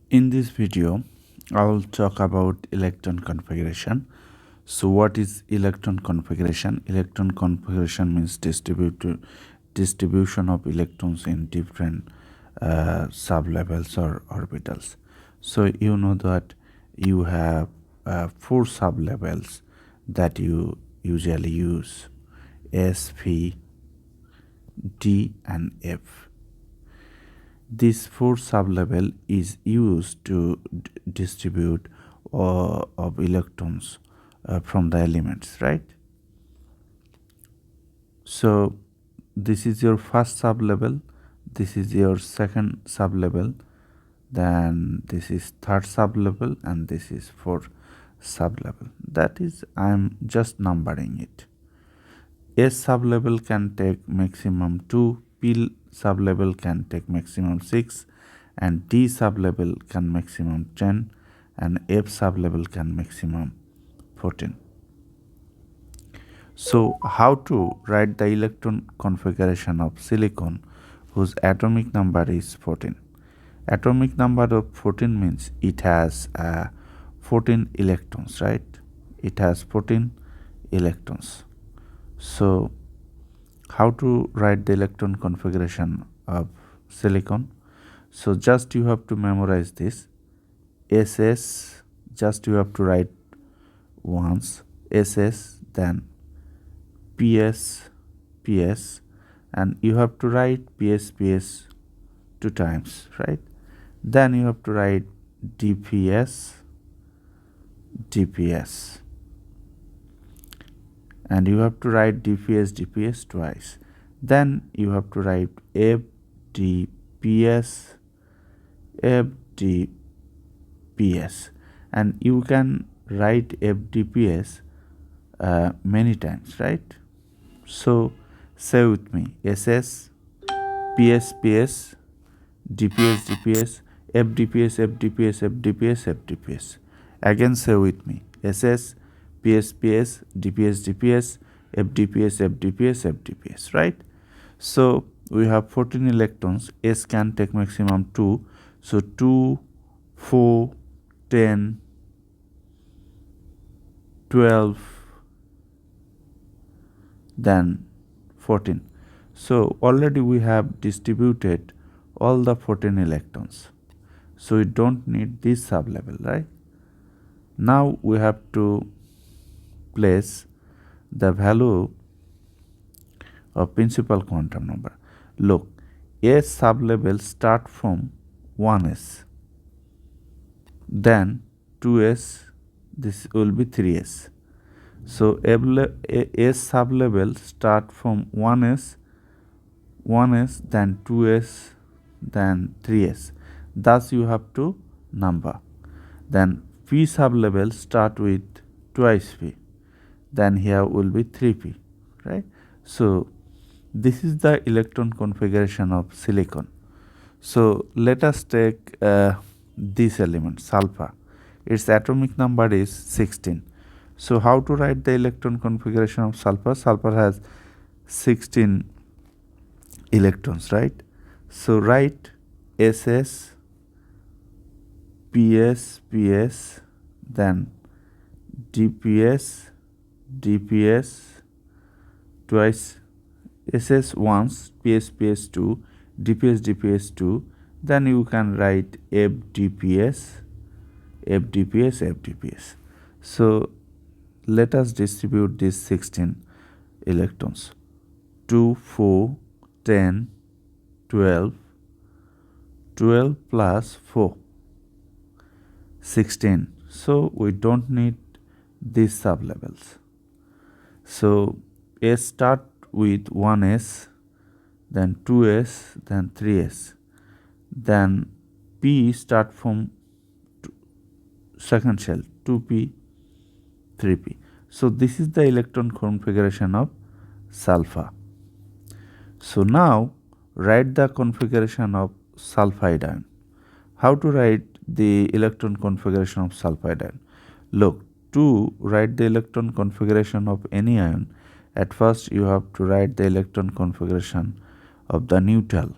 In this video, I will talk about electron configuration. So what is electron configuration? Electron configuration means distribution of electrons in different sublevels or orbitals. So you know that you have 4 sublevels that you usually use: S, P, D and F. This 4 sublevel is used to distribute of electrons from the elements, right? So this is your first sublevel, this is your second sublevel, then this is third sublevel, and this is fourth sublevel. That is, I am just numbering it. S sublevel can take maximum 2, P sublevel can take maximum 6, and D sublevel can maximum 10, and F sublevel can maximum 14. So how to write the electron configuration of silicon whose atomic number is 14? Atomic number of 14 means it has 14 electrons, right? It has 14 electrons. So how to write the electron configuration of silicon? So just you have to memorize this. SS, just you have to write once, SS, then PS, PS, and you have to write PS, PS 2 times, right? Then you have to write DPS, DPS, and you have to write DPS, DPS twice. Then you have to write FDPS, FDPS, and you can write FDPS many times, right? So say with me: SS, PS, PS, DPS, DPS, FDPS, FDPS, FDPS, FDPS. Again say with me: SS, PS, PS, DPS, DPS, FDPS, FDPS, FDPS, right? So we have 14 electrons. S can take maximum 2. So 2, 4, 10, 12, then 14. So already we have distributed all the 14 electrons. So we don't need this sublevel, right? Now we have to place the value of principal quantum number. Look, S sublevel start from 1s, then 2s, this will be 3s. So S sublevel start from 1s, then 2s, then 3s. Thus you have to number. Then P sublevel start with twice P, then here will be 3p, right? So this is the electron configuration of silicon. So let us take this element, sulfur. Its atomic number is 16. So how to write the electron configuration of sulfur? Sulfur has 16 electrons, right? So write SS, PS, PS, then DPS, DPS twice, SS once, PS, PS 2, DPS, DPS 2, then you can write FDPS, FDPS, FDPS. So let us distribute these 16 electrons: 2, 4, 10, 12, 12 plus 4, 16. So we don't need these sublevels. So S start with 1s, then 2s, then 3s. Then P start from second shell, 2p, 3p. So this is the electron configuration of sulfur. So now write the configuration of sulfide ion. How to write the electron configuration of sulfide ion? Look, to write the electron configuration of any ion, at first you have to write the electron configuration of the neutral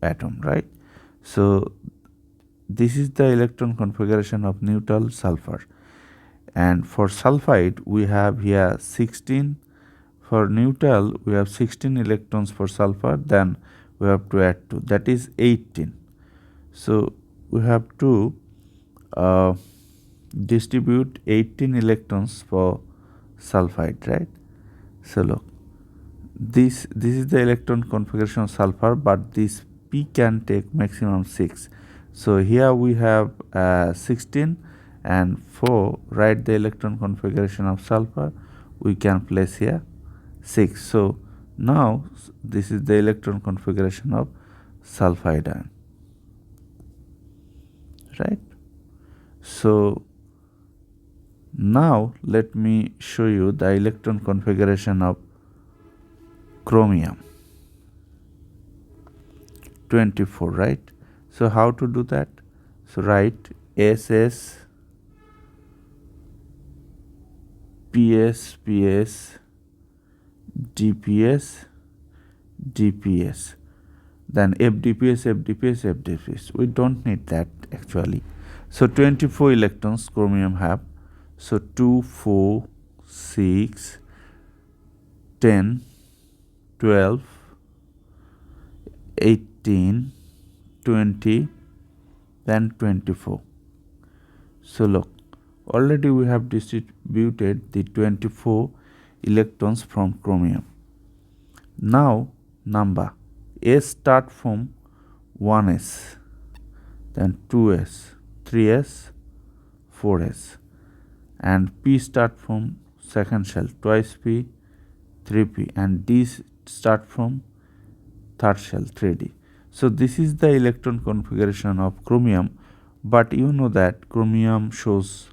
atom, right? So this is the electron configuration of neutral sulfur, and for sulfide we have here 16. For neutral we have 16 electrons for sulfur, then we have to add 2, that is 18. So we have to distribute 18 electrons for sulfide, right? So look, this is the electron configuration of sulfur, but this P can take maximum 6. So here we have 16, and for write the electron configuration of sulfur we can place here 6. So now this is the electron configuration of sulfide ion, right? So now let me show you the electron configuration of chromium 24, right? So how to do that? So write SS PS PS DPS DPS, then FDPS FDPS FDPS. We don't need that actually. So 24 electrons chromium have. So 2 4 6 10 12 18 20, then 24. So look, already we have distributed the 24 electrons from chromium. Now number S start from 1s, then 2s, 3s, 4s, and P start from second shell, twice P, 3p, and D start from third shell, 3d. So this is the electron configuration of chromium, but you know that chromium shows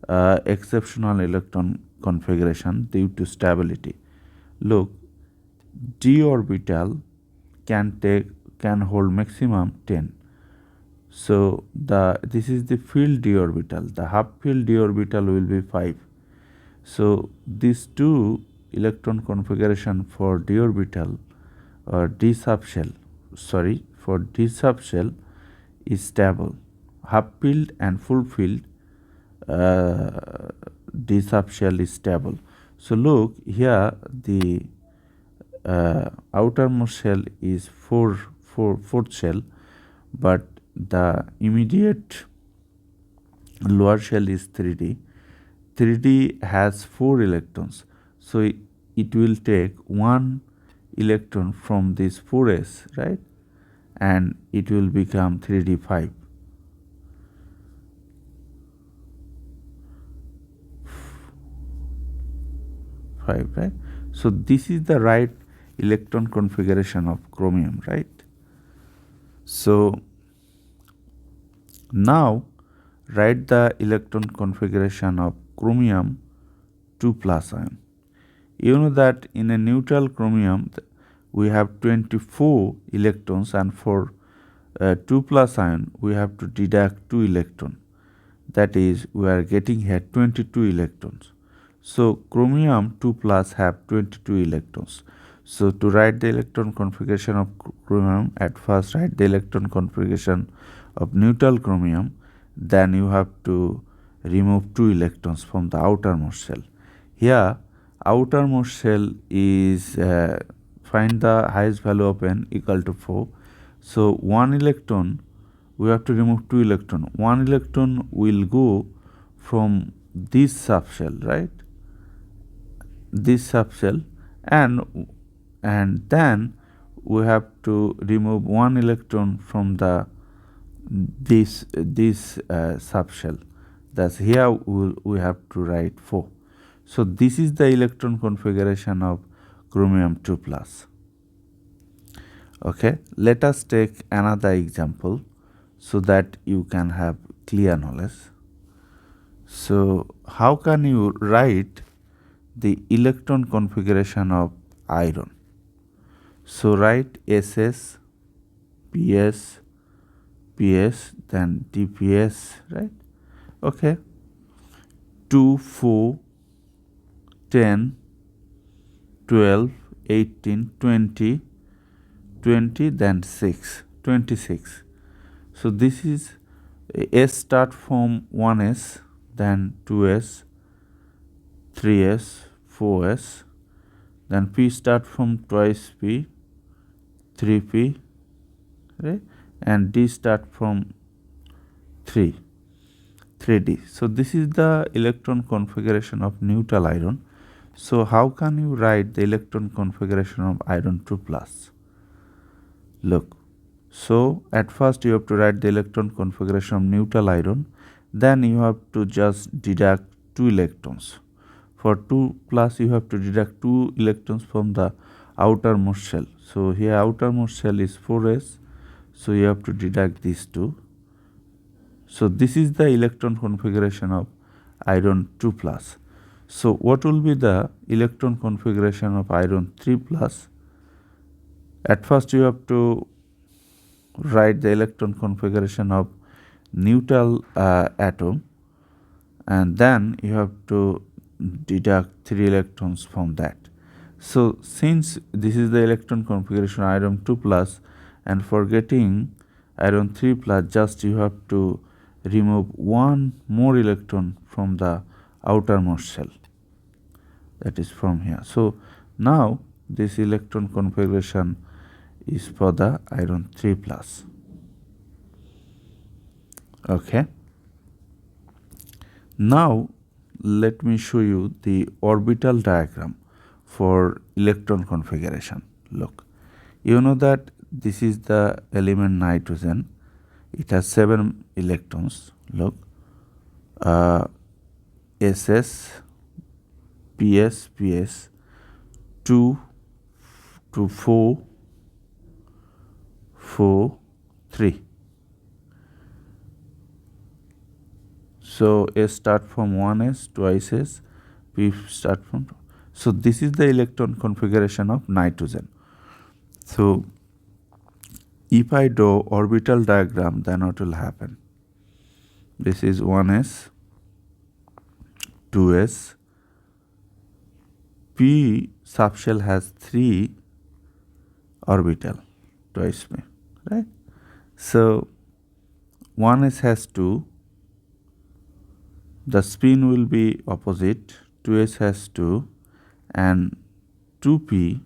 exceptional electron configuration due to stability. Look, d orbital can hold maximum 10. So this is the filled d orbital. The half filled d orbital will be 5. So these two electron configuration for d orbital or d subshell, for d subshell is stable. Half filled and full filled d subshell is stable. So look here, the outermost shell is fourth shell, but the immediate lower shell is 3d. 3d has 4 electrons, so it will take 1 electron from this 4s, right, and it will become 3d 5. Right? So this is the right electron configuration of chromium, right? So now write the electron configuration of chromium 2 plus ion. You know that in a neutral chromium we have 24 electrons, and for 2 plus ion we have to deduct 2 electron. That is, we are getting here 22 electrons. So chromium 2 plus have 22 electrons. So to write the electron configuration of chromium, at first write the electron configuration of neutral chromium, then you have to remove 2 electrons from the outermost shell. Here outermost shell is find the highest value of n equal to 4. So 1 electron, we have to remove 2 electron. 1 electron will go from this subshell, right? This subshell, and then we have to remove 1 electron from the this subshell. Thus here we have to write 4. So this is the electron configuration of chromium 2 plus. Okay, let us take another example so that you can have clear knowledge. So how can you write the electron configuration of iron? So write SS, PS, PS, then DPS, right? Okay. 2, 4, 10, 12, 18, 20, 20, then 6, 26. So this is S start from 1s, then 2s, 3s, 4s, then P start from twice P, 3P, right? And D start from 3D. So this is the electron configuration of neutral iron. So how can you write the electron configuration of iron 2 plus? Look, so at first you have to write the electron configuration of neutral iron, then you have to just deduct 2 electrons. For 2 plus you have to deduct 2 electrons from the outermost shell. So here outermost shell is 4s, so you have to deduct these 2. So this is the electron configuration of iron 2 plus. So what will be the electron configuration of iron 3 plus? At first you have to write the electron configuration of neutral atom, and then you have to deduct 3 electrons from that. So since this is the electron configuration iron 2 plus, and for getting iron 3 plus, just you have to remove 1 more electron from the outermost shell, that is from here. So now this electron configuration is for the iron 3 plus. Okay. Now let me show you the orbital diagram for electron configuration. Look, you know that this is the element nitrogen. It has 7 electrons. Look, SS, PS, PS, 2 to 4, 4, 3. So S start from 1s, twice S, P start from 2. So this is the electron configuration of nitrogen. So if I draw orbital diagram, then what will happen? This is 1s, 2s, P subshell has 3 orbital, twice P, right? So 1s has 2, the spin will be opposite, 2s has 2, and 2p,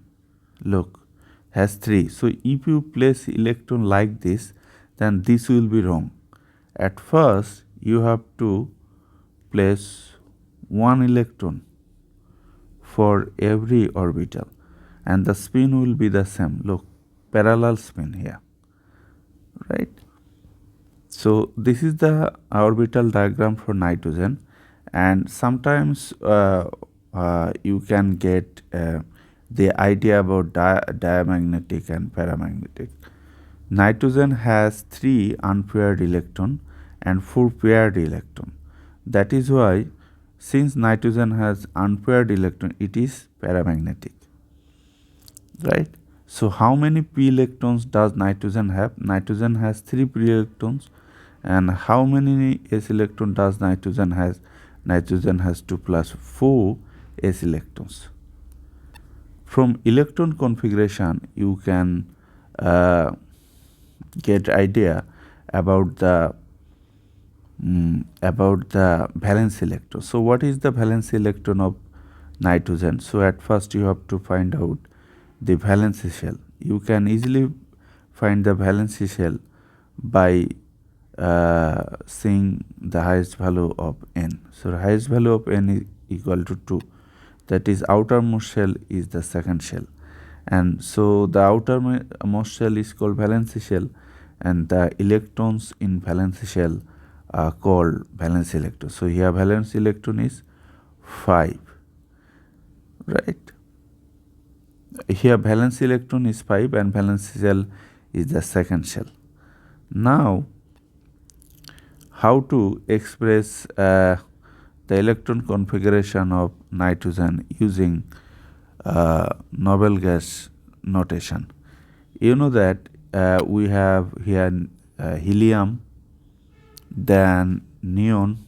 look, has 3. So if you place electron like this, then this will be wrong. At first you have to place 1 electron for every orbital, and the spin will be the same. Look, parallel spin here, right? So this is the orbital diagram for nitrogen, and sometimes you can get the idea about diamagnetic and paramagnetic. Nitrogen has 3 unpaired electron and 4 paired electron. That is why, since nitrogen has unpaired electron, it is paramagnetic, right? So how many p electrons does nitrogen have? Nitrogen has 3 p electrons. And how many s electron does nitrogen has? Nitrogen has 2 plus 4 s electrons. From electron configuration, you can get idea about the valence electron. So what is the valence electron of nitrogen? So at first you have to find out the valence shell. You can easily find the valence shell by seeing the highest value of n. So the highest value of n is equal to 2. That is, outermost shell is the second shell, and so the outermost shell is called valence shell, and the electrons in valence shell are called valence electron. So here valence electron is 5, right? Here valence electron is 5 and valence shell is the second shell. Now how to express the electron configuration of nitrogen using noble gas notation? You know that we have here helium, then neon,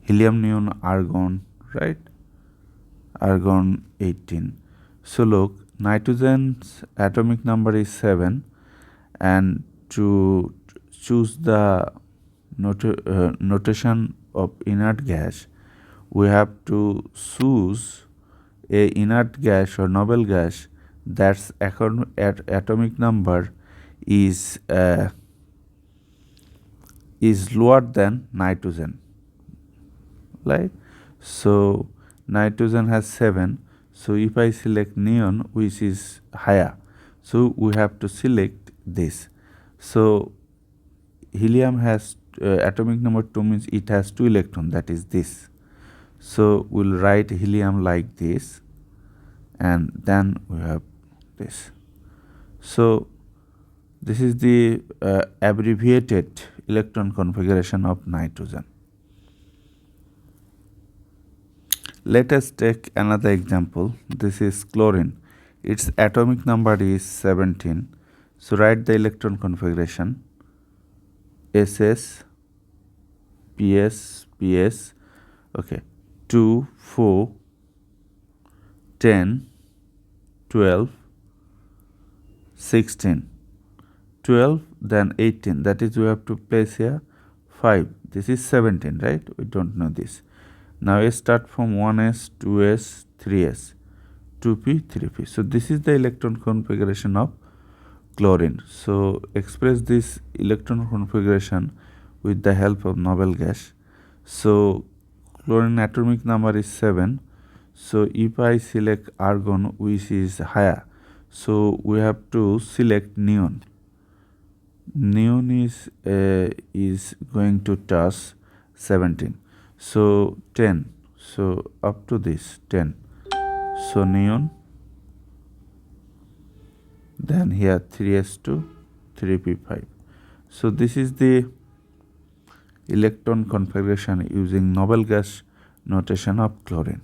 helium, neon, argon, right? Argon 18. So look, nitrogen's atomic number is 7, and choose the notation of inert gas, we have to choose a inert gas or noble gas that's atomic number is lower than nitrogen, right? So nitrogen has 7, so if I select neon which is higher, so we have to select this. So helium has atomic number 2 means it has 2 electrons, that is this. So we'll write helium like this, and then we have this. So this is the abbreviated electron configuration of nitrogen. Let us take another example. This is chlorine. Its atomic number is 17. So write the electron configuration: SS, PS, PS, okay, 2, 4, 10, 12, 16, 12, then 18, that is we have to place here 5. This is 17, right? We don't know this. Now I start from 1s, 2s, 3s, 2p, 3p. So this is the electron configuration of chlorine. So express this electron configuration with the help of noble gas. So chlorine atomic number is 7. So if I select argon which is higher, so we have to select neon. Neon is going to touch 17. So 10. So up to this 10. So neon. Then here 3s2, 3p5. So this is the electron configuration using noble gas notation of chlorine.